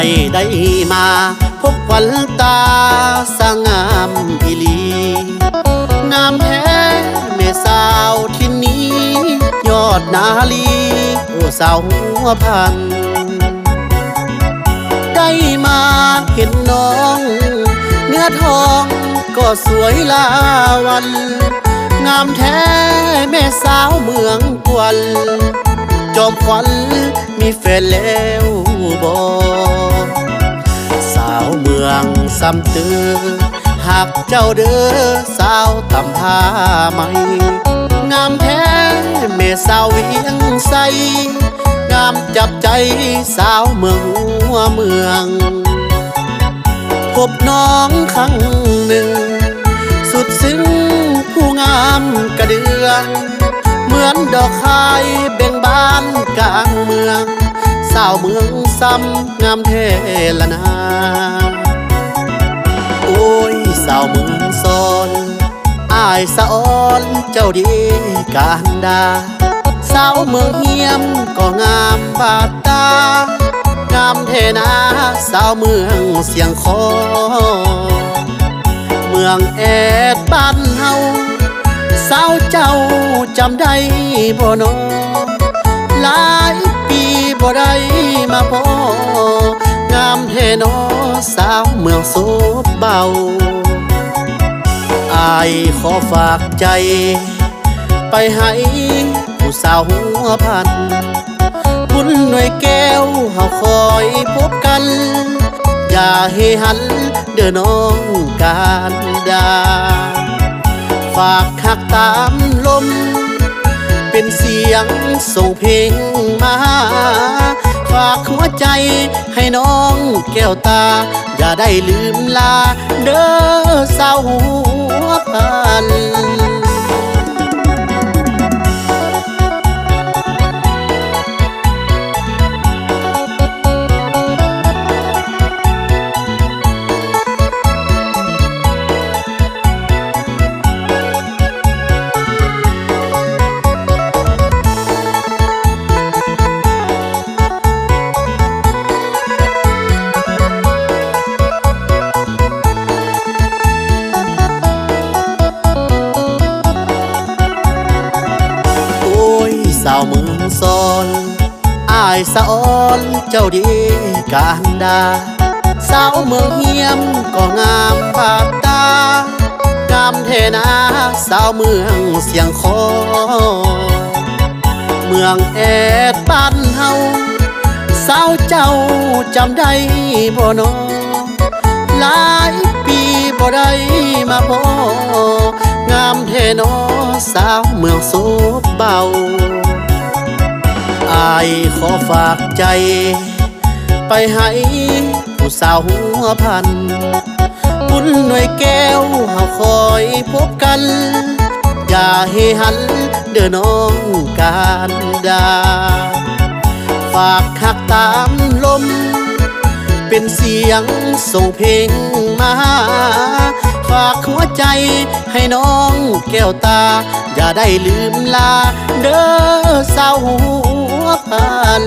ายได้มาพบควันตาสร้างงามอีหลีงามแท้แม่สาวที่นี้ยอดนาลีโอ้สาวหัวพันได้มาเห็นน้องเนื้อทองก็สวยลาวันงามแท้แม่สาวเมืองกวนจอมขวัญมีแฟนแล้วบ่สาวเมืองซ้ำเตือหากเจ้าเด้อสาวตำผ้าไหมงามแท้แม่สาวเวียงใสงามจับใจสาวเมืองหัวเมืองพบน้องครั้งหนึ่งสุดซึ้งผู้งามกระเดือนเหมือนดอกคายเบ่งบานกลางเมืองสาวเมืองซ้ำงามแท้ละนาโอ้ยสาวเมืองซอนอ้ายสะออนเจ้าดีการดาสาวเมืองเฮียมก็งามบาดตางามเทนาสาวเมืองเสียงคอเมืองแอดบ้านเฮาสาวเจ้าจำได้บ่น้อหลายปีบ่ได้มาพองามเทนอสาวเมืองโซบเบาอายขอฝากใจไปให้ผู้สาวหัวพันบุญหน่วยแก้วเฮาคอยพบกันอย่าให้หันเด้อน้องการดาฝากหักตามลมเป็นเสียงส่งเพลงมาฝากหัวใจให้น้องแก้วตาอย่าได้ลืมลาเด้อสาวหัวพันสาวเมืองซอนอ้ายสะออนเจ้าดีการดาสาวเมืองเฮียมก็งามบาดตางามเทนาสาวเมืองเสียงคอเมืองแอดบ้านเฮาสาวเจ้าจำได้บ่น้อหลายปีบ่ได้มาพองามเทนอสาวเมืองโซบเบาอายขอฝากใจไปให้ผู้สาวหัวพันบุญหน่วยแก้วเฮาคอยพบกันอย่าให้หันเด้อน้องการดาฝากหักตามลมเป็นเสียงส่งเพลงมาฝากหัวใจให้น้องแก้วตาอย่าได้ลืมลาเด้อสาวหัวพัน